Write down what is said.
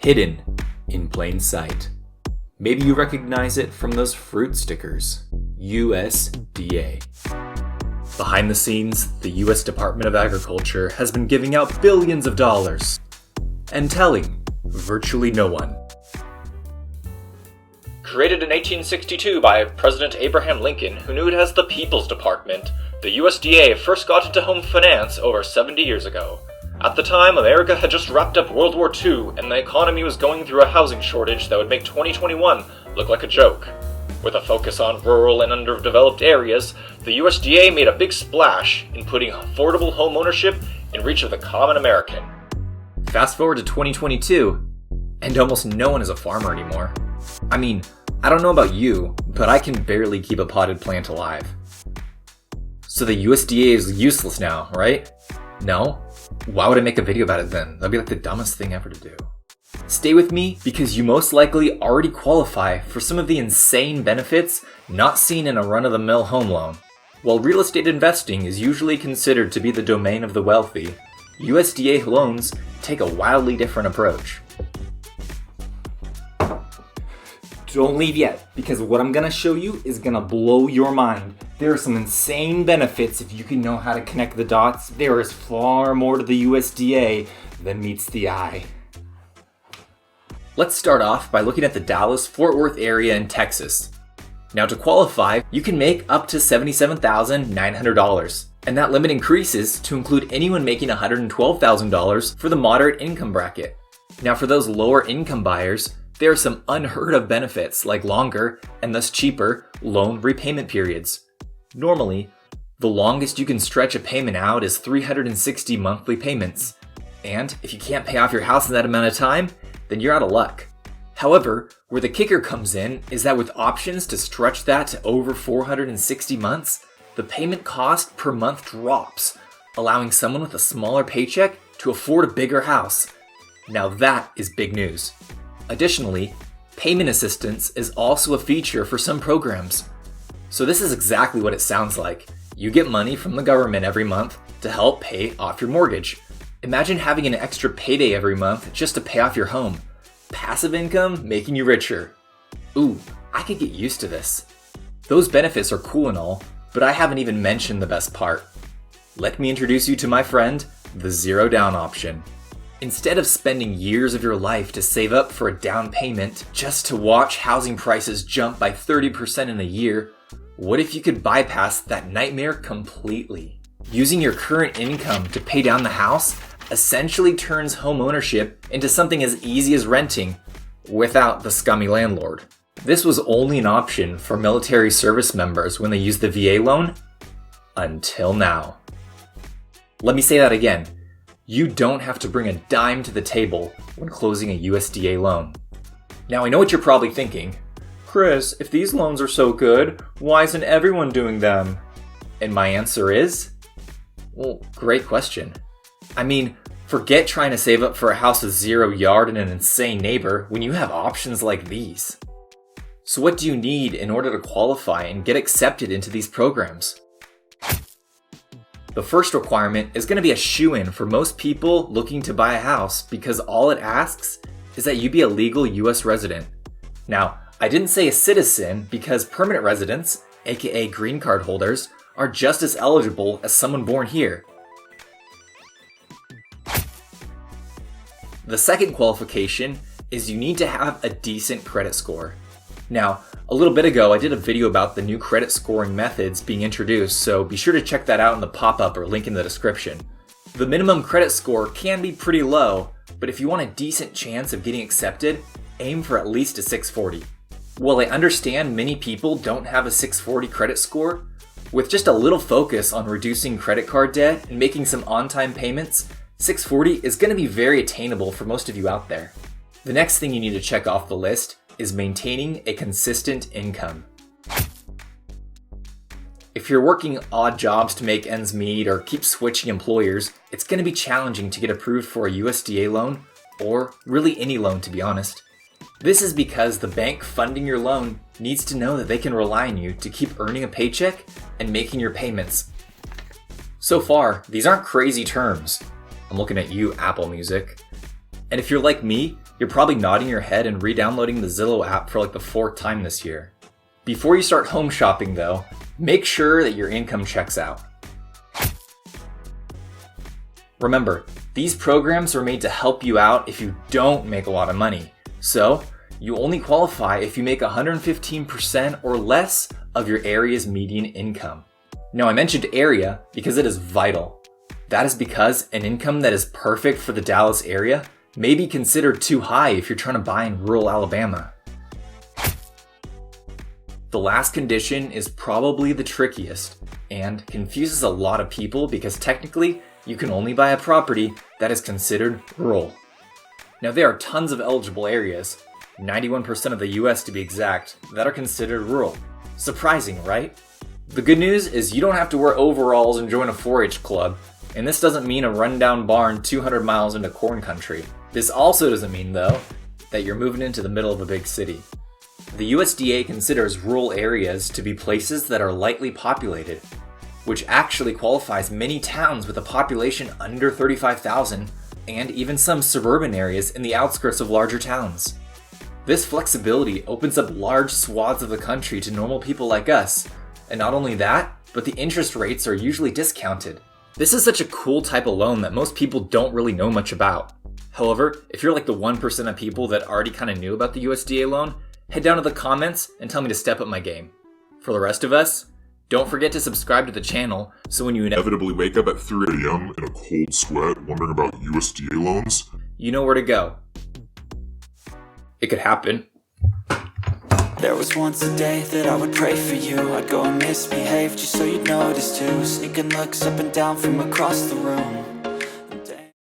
hidden in plain sight. Maybe you recognize it from those fruit stickers. USDA. Behind the scenes, the US Department of Agriculture has been giving out billions of dollars and telling virtually no one. Created in 1862 by President Abraham Lincoln, who knew it as the People's Department, the USDA first got into home finance over 70 years ago. At the time, America had just wrapped up World War II, and the economy was going through a housing shortage that would make 2021 look like a joke. With a focus on rural and underdeveloped areas, the USDA made a big splash in putting affordable home ownership in reach of the common American. Fast forward to 2022, and almost no one is a farmer anymore. I mean, I don't know about you, but I can barely keep a potted plant alive. So the USDA is useless now, right? No? Why would I make a video about it then? That'd be like the dumbest thing ever to do. Stay with me because you most likely already qualify for some of the insane benefits not seen in a run-of-the-mill home loan. While real estate investing is usually considered to be the domain of the wealthy, USDA loans take a wildly different approach. Don't leave yet, because what I'm gonna show you is gonna blow your mind. There are some insane benefits if you can know how to connect the dots. There is far more to the USDA than meets the eye. Let's start off by looking at the Dallas-Fort Worth area in Texas. Now to qualify, you can make up to $77,900, and that limit increases to include anyone making $112,000 for the moderate income bracket. Now for those lower income buyers, there are some unheard of benefits like longer, and thus cheaper, loan repayment periods. Normally, the longest you can stretch a payment out is 360 monthly payments. And if you can't pay off your house in that amount of time, then you're out of luck. However, where the kicker comes in is that with options to stretch that to over 460 months, the payment cost per month drops, allowing someone with a smaller paycheck to afford a bigger house. Now that is big news. Additionally, payment assistance is also a feature for some programs. So this is exactly what it sounds like. You get money from the government every month to help pay off your mortgage. Imagine having an extra payday every month just to pay off your home. Passive income making you richer. Ooh, I could get used to this. Those benefits are cool and all, but I haven't even mentioned the best part. Let me introduce you to my friend, the zero down option. Instead of spending years of your life to save up for a down payment just to watch housing prices jump by 30% in a year, what if you could bypass that nightmare completely? Using your current income to pay down the house essentially turns home ownership into something as easy as renting without the scummy landlord. This was only an option for military service members when they used the VA loan until now. Let me say that again. You don't have to bring a dime to the table when closing a USDA loan. Now I know what you're probably thinking. Chris, if these loans are so good, why isn't everyone doing them? And my answer is, well, great question. I mean, forget trying to save up for a house with 0 yard and an insane neighbor when you have options like these. So what do you need in order to qualify and get accepted into these programs? The first requirement is going to be a shoo-in for most people looking to buy a house because all it asks is that you be a legal US resident. Now, I didn't say a citizen because permanent residents, aka green card holders, are just as eligible as someone born here. The second qualification is you need to have a decent credit score. Now, a little bit ago, I did a video about the new credit scoring methods being introduced, so be sure to check that out in the pop-up or link in the description. The minimum credit score can be pretty low, but if you want a decent chance of getting accepted, aim for at least a 640. While I understand many people don't have a 640 credit score, with just a little focus on reducing credit card debt and making some on-time payments, 640 is going to be very attainable for most of you out there. The next thing you need to check off the list is maintaining a consistent income. If you're working odd jobs to make ends meet or keep switching employers, it's going to be challenging to get approved for a USDA loan, or really any loan to be honest. This is because the bank funding your loan needs to know that they can rely on you to keep earning a paycheck and making your payments. So far, these aren't crazy terms. I'm looking at you, Apple Music. And if you're like me, You're probably nodding your head and re-downloading the Zillow app for like the 4th time this year. Before you start home shopping though, make sure that your income checks out. Remember, these programs are made to help you out if you don't make a lot of money. So, you only qualify if you make 115% or less of your area's median income. Now I mentioned area because it is vital. That is because an income that is perfect for the Dallas area may be considered too high if you're trying to buy in rural Alabama. The last condition is probably the trickiest and confuses a lot of people because technically you can only buy a property that is considered rural. Now there are tons of eligible areas, 91% of the US to be exact, that are considered rural. Surprising, right? The good news is you don't have to wear overalls and join a 4-H club, and this doesn't mean a rundown barn 200 miles into corn country. This also doesn't mean, though, that you're moving into the middle of a big city. The USDA considers rural areas to be places that are lightly populated, which actually qualifies many towns with a population under 35,000 and even some suburban areas in the outskirts of larger towns. This flexibility opens up large swaths of the country to normal people like us, and not only that, but the interest rates are usually discounted. This is such a cool type of loan that most people don't really know much about. However, if you're like the 1% of people that already kind of knew about the USDA loan, head down to the comments and tell me to step up my game. For the rest of us, don't forget to subscribe to the channel so when you inevitably wake up at 3 a.m. in a cold sweat wondering about USDA loans, you know where to go. It could happen. There was once a day that I would pray for you. I'd go and misbehave just so you'd notice too. Sneaking looks up and down from across the room.